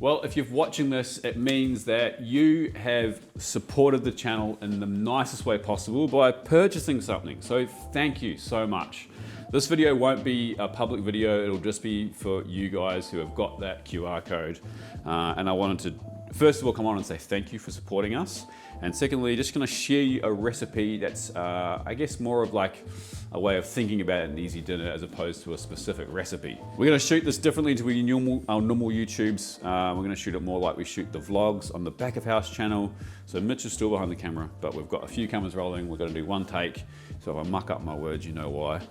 Well, if you're watching this, it means that you have supported the channel in the nicest way possible by purchasing something. So thank you so much. This video won't be a public video, it'll just be for you guys who have got that QR code. And I wanted to, first of all, come on and say thank you for supporting us. And secondly, just gonna share you a recipe that's, I guess, more of like a way of thinking about an easy dinner as opposed to a specific recipe. We're gonna shoot this differently to our normal YouTubes. We're gonna shoot it more like we shoot the vlogs on the Back of House channel. So Mitch is still behind the camera, but we've got a few cameras rolling. We're gonna do one take. So if I muck up my words, you know why.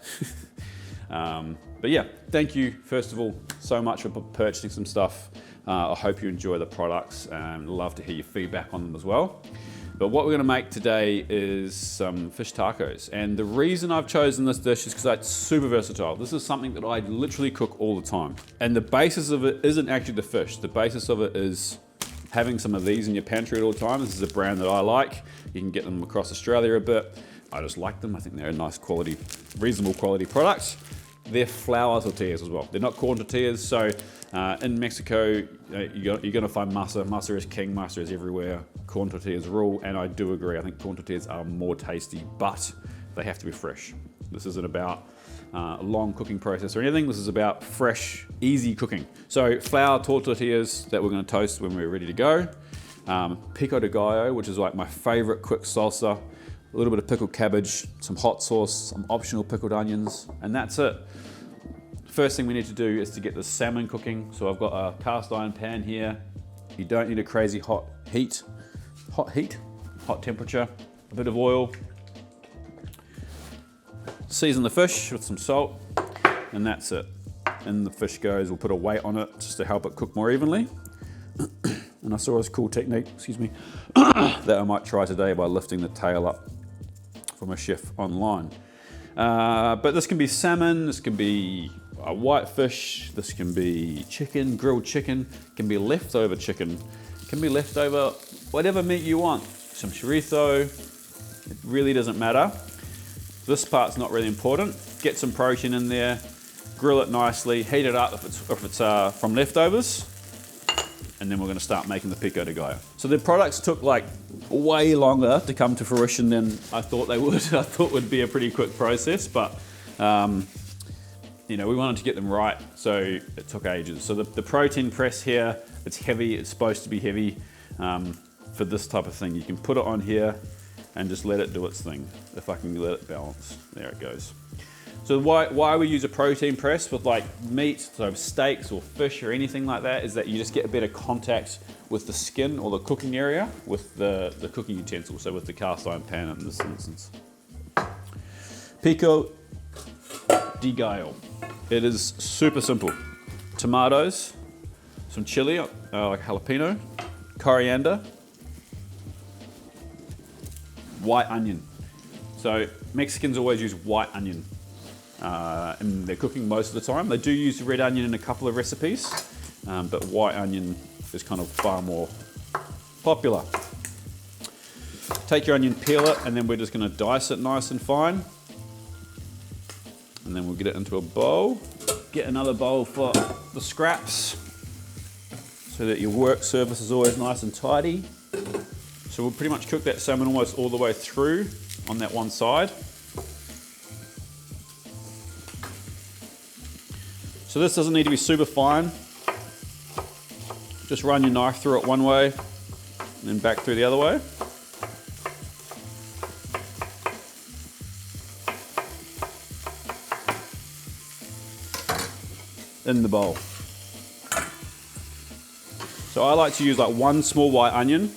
But yeah, thank you, first of all, so much for purchasing some stuff. I hope you enjoy the products and love to hear your feedback on them as well. But what we're gonna make today is some fish tacos. And the reason I've chosen this dish is because it's super versatile. This is something that I literally cook all the time. And the basis of it isn't actually the fish. The basis of it is having some of these in your pantry at all times. This is a brand that I like. You can get them across Australia a bit. I just like them. I think they're a nice quality, reasonable quality product. They're flour tortillas as well. They're not corn tortillas. So in Mexico, you're gonna find masa. Masa is king, masa is everywhere. Corn tortillas rule, and I do agree. I think corn tortillas are more tasty, but they have to be fresh. This isn't about a long cooking process or anything. This is about fresh, easy cooking. So flour tortillas that we're gonna toast when we're ready to go. Pico de gallo, which is like my favorite quick salsa. A little bit of pickled cabbage, some hot sauce, some optional pickled onions, and that's it. First thing we need to do is to get the salmon cooking. So I've got a cast iron pan here. You don't need a crazy hot temperature, a bit of oil. Season the fish with some salt, and that's it. And the fish goes, we'll put a weight on it just to help it cook more evenly. And I saw this cool technique, excuse me, that I might try today by lifting the tail up from a chef online. But this can be salmon, this can be a white fish, this can be chicken, grilled chicken, can be leftover chicken, can be leftover whatever meat you want. Some chorizo, it really doesn't matter. This part's not really important. Get some protein in there, grill it nicely, heat it up if it's from leftovers, and then we're gonna start making the pico de gallo. So the products took like way longer to come to fruition than I thought they would. I thought it would be a pretty quick process, but you know, we wanted to get them right, so it took ages. So the protein press here, it's heavy, it's supposed to be heavy for this type of thing. You can put it on here and just let it do its thing, if I can let it balance. There it goes. So why we use a protein press with like meat, so steaks or fish or anything like that, is that you just get a better contact with the skin or the cooking area with the cooking utensil, so with the cast iron pan in this instance. Pico de gallo. It is super simple. Tomatoes, some chili, like jalapeno, coriander, white onion. So Mexicans always use white onion in their cooking most of the time. They do use red onion in a couple of recipes, but white onion is kind of far more popular. Take your onion, peel it, and then we're just gonna dice it nice and fine. And then we'll get it into a bowl. Get another bowl for the scraps so that your work surface is always nice and tidy. So we'll pretty much cook that salmon almost all the way through on that one side. So this doesn't need to be super fine. Just run your knife through it one way and then back through the other way. In the bowl. So I like to use like one small white onion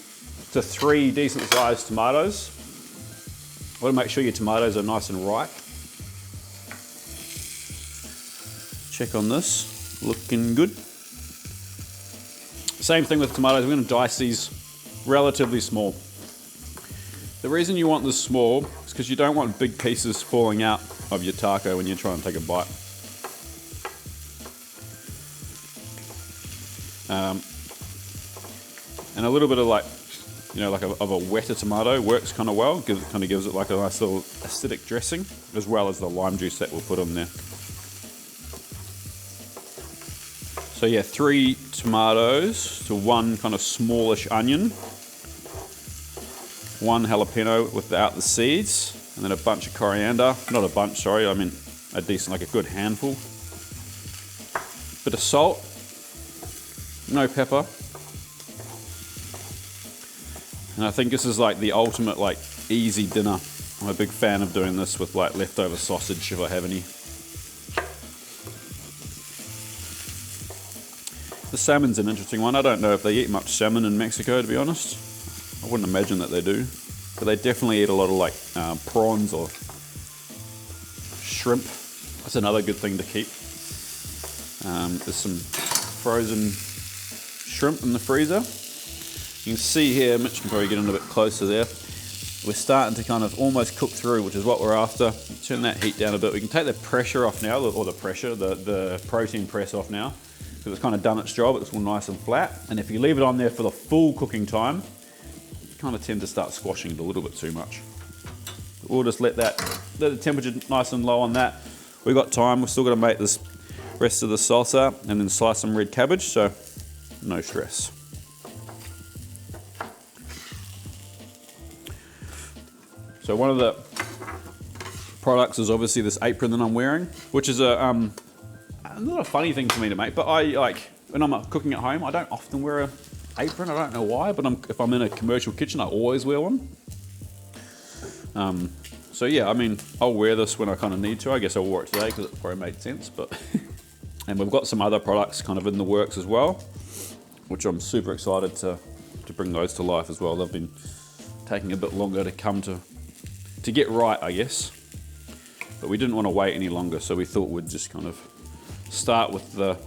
to 3 decent sized tomatoes. I want to make sure your tomatoes are nice and ripe. Check on this, looking good. Same thing with tomatoes, we're going to dice these relatively small. The reason you want this small is because you don't want big pieces falling out of your taco when you're trying to take a bite. And a little bit of like, you know, like of a wetter tomato works kind of well, because it kind of gives it like a nice little acidic dressing, as well as the lime juice that we'll put on there. So yeah, 3 tomatoes to 1 kind of smallish onion, 1 jalapeno without the seeds, and then a bunch of coriander. Not a bunch, sorry, I mean a decent, like a good handful. Bit of salt, no pepper. And I think this is like the ultimate like easy dinner. I'm a big fan of doing this with like leftover sausage if I have any. The salmon's an interesting one. I don't know if they eat much salmon in Mexico, to be honest. I wouldn't imagine that they do. But they definitely eat a lot of like prawns or shrimp. That's another good thing to keep. There's some frozen shrimp in the freezer. You can see here, Mitch can probably get in a bit closer there. We're starting to kind of almost cook through, which is what we're after. Turn that heat down a bit. We can take the pressure off now, or the protein press off now, because it's kind of done its job. It's all nice and flat. And if you leave it on there for the full cooking time, you kind of tend to start squashing it a little bit too much. We'll just let the temperature nice and low on that. We've got time. We're still going to make this rest of the salsa and then slice some red cabbage, so no stress. So one of the products is obviously this apron that I'm wearing, which is not a funny thing for me to make, but I like when I'm cooking at home, I don't often wear an apron. I don't know why, but if I'm in a commercial kitchen, I always wear one. So yeah, I mean, I'll wear this when I kind of need to. I guess I wore it today because it probably made sense, but and we've got some other products kind of in the works as well, which I'm super excited to bring those to life as well. They've been taking a bit longer to come to get right, I guess. But we didn't want to wait any longer, so we thought we'd just kind of start with the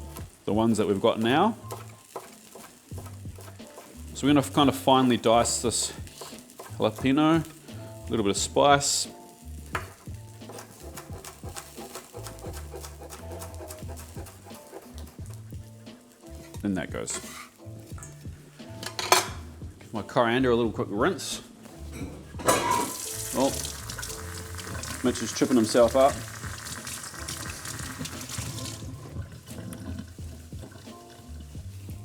ones that we've got now. So we're going to kind of finely dice this jalapeno, a little bit of spice. In that goes. Give my coriander a little quick rinse. Oh, Mitch is tripping himself up.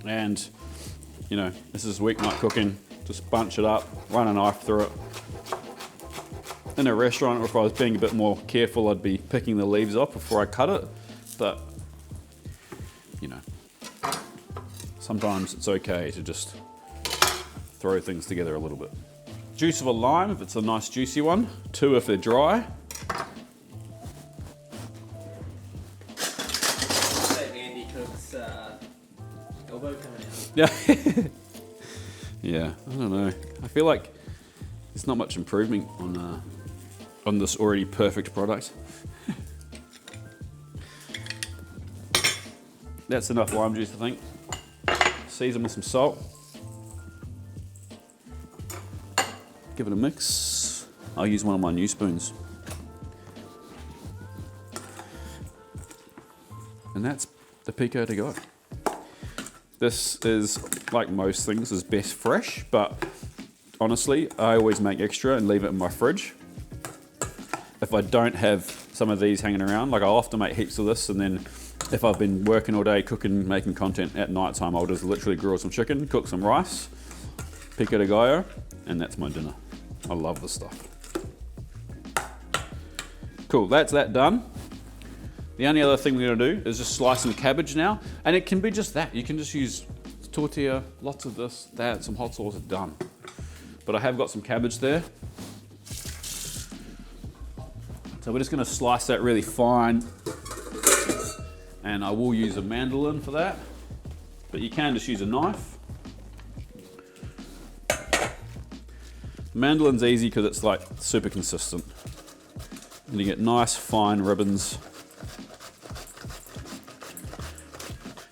And, you know, this is weeknight cooking. Just bunch it up, run a knife through it. In a restaurant, or if I was being a bit more careful, I'd be picking the leaves off before I cut it. But, you know, sometimes it's okay to just throw things together a little bit. Juice of a lime if it's a nice juicy one, 2 if they're dry. Andy Cook's elbow coming out. Yeah. Yeah, I don't know. I feel like there's not much improvement on this already perfect product. That's enough lime juice, I think. Season with some salt. Give it a mix. I'll use one of my new spoons. And that's the pico de gallo. This is, like most things, is best fresh, but honestly, I always make extra and leave it in my fridge. If I don't have some of these hanging around, like I'll often make heaps of this, and then if I've been working all day cooking, making content at night time, I'll just literally grill some chicken, cook some rice, pico de gallo, and that's my dinner. I love this stuff. Cool, that's that done. The only other thing we're gonna do is just slice some cabbage now, and it can be just that. You can just use tortilla, lots of this, that, some hot sauce, done. But I have got some cabbage there. So we're just gonna slice that really fine, and I will use a mandolin for that, but you can just use a knife. Mandolin's easy because it's like super consistent. And you get nice fine ribbons.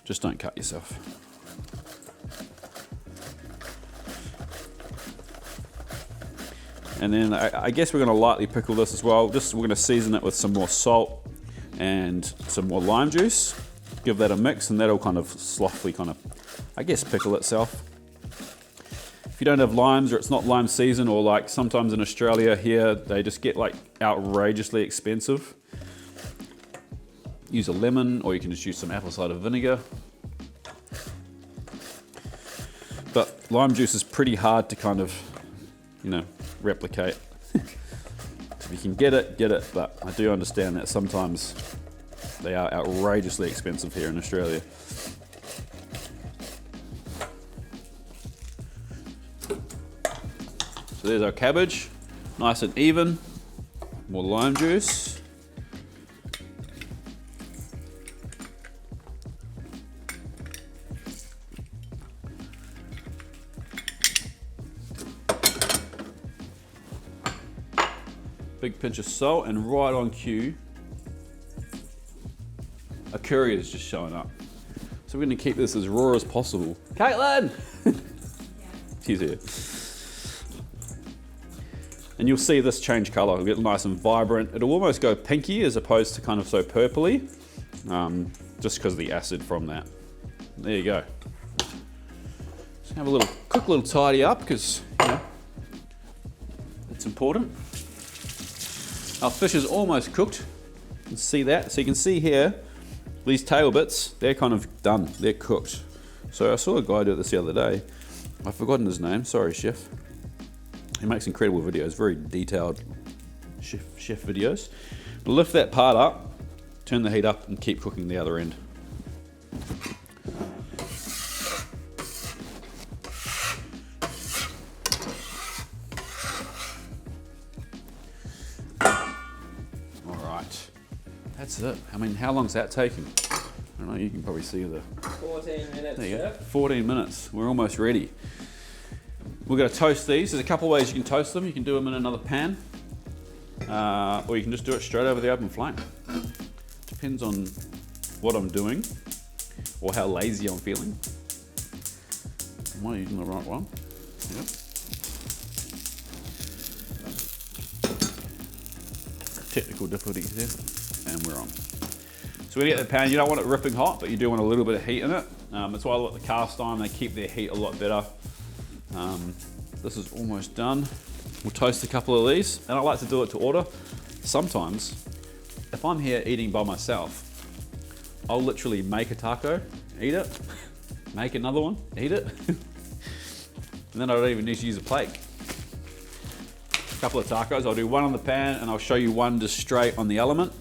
Just don't cut yourself. And then I guess we're gonna lightly pickle this as well. We're gonna season it with some more salt and some more lime juice. Give that a mix, and that'll kind of slothfully I guess, pickle itself. If you don't have limes, or it's not lime season, or like sometimes in Australia here, they just get like outrageously expensive. Use a lemon, or you can just use some apple cider vinegar. But lime juice is pretty hard to kind of, you know, replicate. If you can get it, but I do understand that sometimes they are outrageously expensive here in Australia. So there's our cabbage, nice and even. More lime juice. Big pinch of salt, and right on cue, a courier is just showing up. So we're going to keep this as raw as possible. Caitlin! She's here. And you'll see this change colour. It'll get nice and vibrant. It'll almost go pinky as opposed to kind of so purpley, just because of the acid from that. There you go. Just have a quick little tidy up, because, you know, it's important. Our fish is almost cooked. You can see that. So you can see here, these tail bits, they're kind of done. They're cooked. So I saw a guy do this the other day. I've forgotten his name. Sorry, chef. He makes incredible videos, very detailed chef videos. But lift that part up, turn the heat up, and keep cooking the other end. That's it. I mean, how long's that taking? I don't know, you can probably see the... 14 minutes, there you go. chef. 14 minutes. We're almost ready. We're going to toast these. There's a couple of ways you can toast them. You can do them in another pan, or you can just do it straight over the open flame. Depends on what I'm doing, or how lazy I'm feeling. Am I using the right one? Yep. Technical difficulties here, and we're on. So we get the pan. You don't want it ripping hot, but you do want a little bit of heat in it. That's why I like the cast iron. They keep their heat a lot better. This is almost done. We'll toast a couple of these, and I like to do it to order. Sometimes, if I'm here eating by myself, I'll literally make a taco, eat it, make another one, eat it, and then I don't even need to use a plate. A couple of tacos, I'll do one on the pan, and I'll show you one just straight on the element.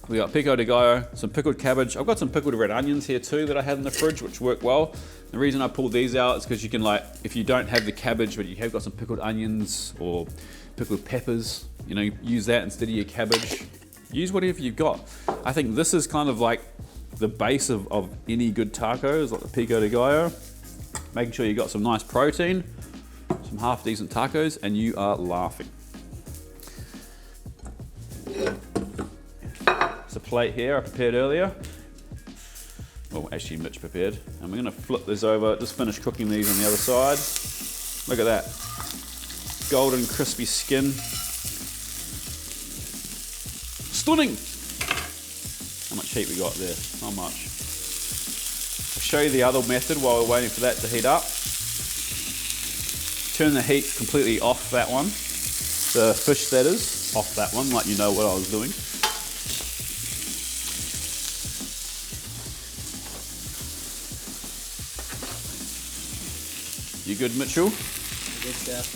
We got pico de gallo, some pickled cabbage. I've got some pickled red onions here too that I had in the fridge, which work well. The reason I pulled these out is because you can, like, if you don't have the cabbage, but you have got some pickled onions or pickled peppers, you know, use that instead of your cabbage. Use whatever you've got. I think this is kind of like the base of any good taco, is like the pico de gallo. Making sure you got some nice protein, some half decent tacos, and you are laughing. It's a plate here I prepared earlier. Well, actually Mitch prepared. And we're gonna flip this over, just finish cooking these on the other side. Look at that. Golden, crispy skin. Stunning! How much heat we got there? Not much. I'll show you the other method while we're waiting for that to heat up. Turn the heat completely off that one. The fish, that is, off that one, like you know what I was doing. You good, Mitchell? Good stuff.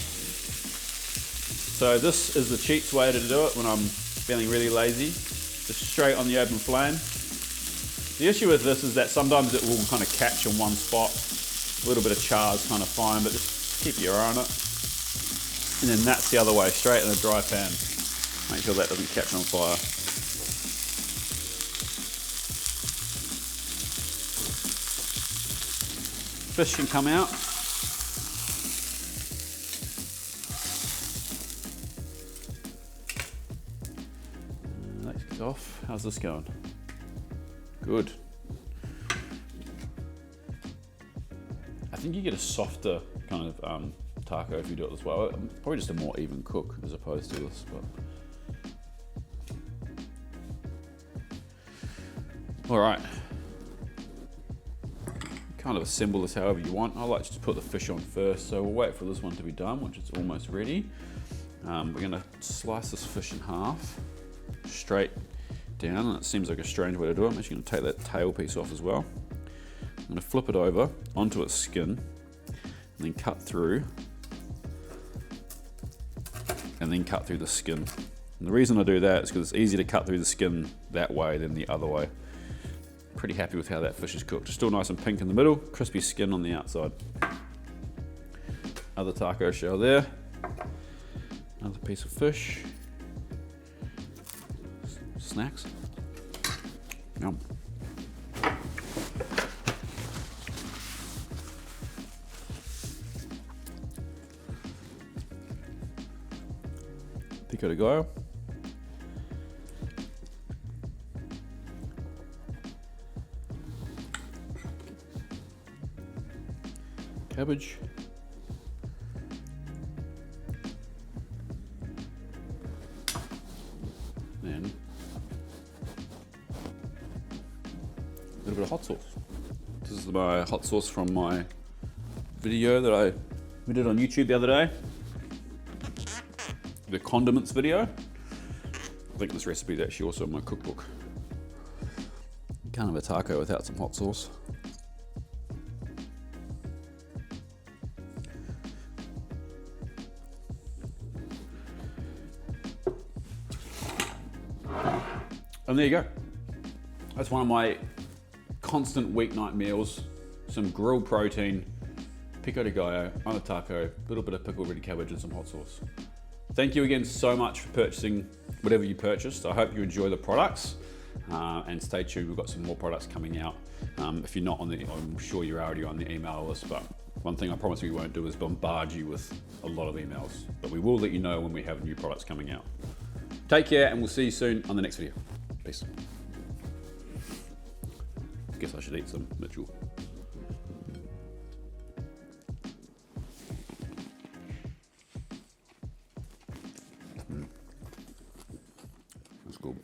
So this is the cheats way to do it when I'm feeling really lazy. Just straight on the open flame. The issue with this is that sometimes it will kind of catch in one spot. A little bit of char is kind of fine, but just keep your eye on it. And then that's the other way, straight in a dry pan. Make sure that doesn't catch on fire. Fish can come out. That's off. How's this going? Good. I think you get a softer kind of taco if you do it this way. Probably just a more even cook as opposed to this. But all right. Kind of assemble this however you want. I like to put the fish on first, so we'll wait for this one to be done, which is almost ready. We're gonna slice this fish in half, straight down, and it seems like a strange way to do it. I'm actually gonna take that tail piece off as well. I'm gonna flip it over onto its skin, and then cut through, and then cut through the skin. And the reason I do that is because it's easier to cut through the skin that way than the other way. Pretty happy with how that fish is cooked. It's still nice and pink in the middle, crispy skin on the outside. Other taco shell there. Another piece of fish. Snacks. Yum. Pico de gallo. Cabbage. And a little bit of hot sauce. This is my hot sauce from my video that we did on YouTube the other day. The condiments video. I think this recipe is actually also in my cookbook. Can't have a taco without some hot sauce. And there you go. That's one of my constant weeknight meals. Some grilled protein, pico de gallo on a taco, a little bit of pickled red cabbage and some hot sauce. Thank you again so much for purchasing whatever you purchased. I hope you enjoy the products and stay tuned. We've got some more products coming out. If you're not on I'm sure you're already on the email list, but one thing I promise we won't do is bombard you with a lot of emails, but we will let you know when we have new products coming out. Take care and we'll see you soon on the next video. Peace. Guess I should eat some Mitchell. That's cool.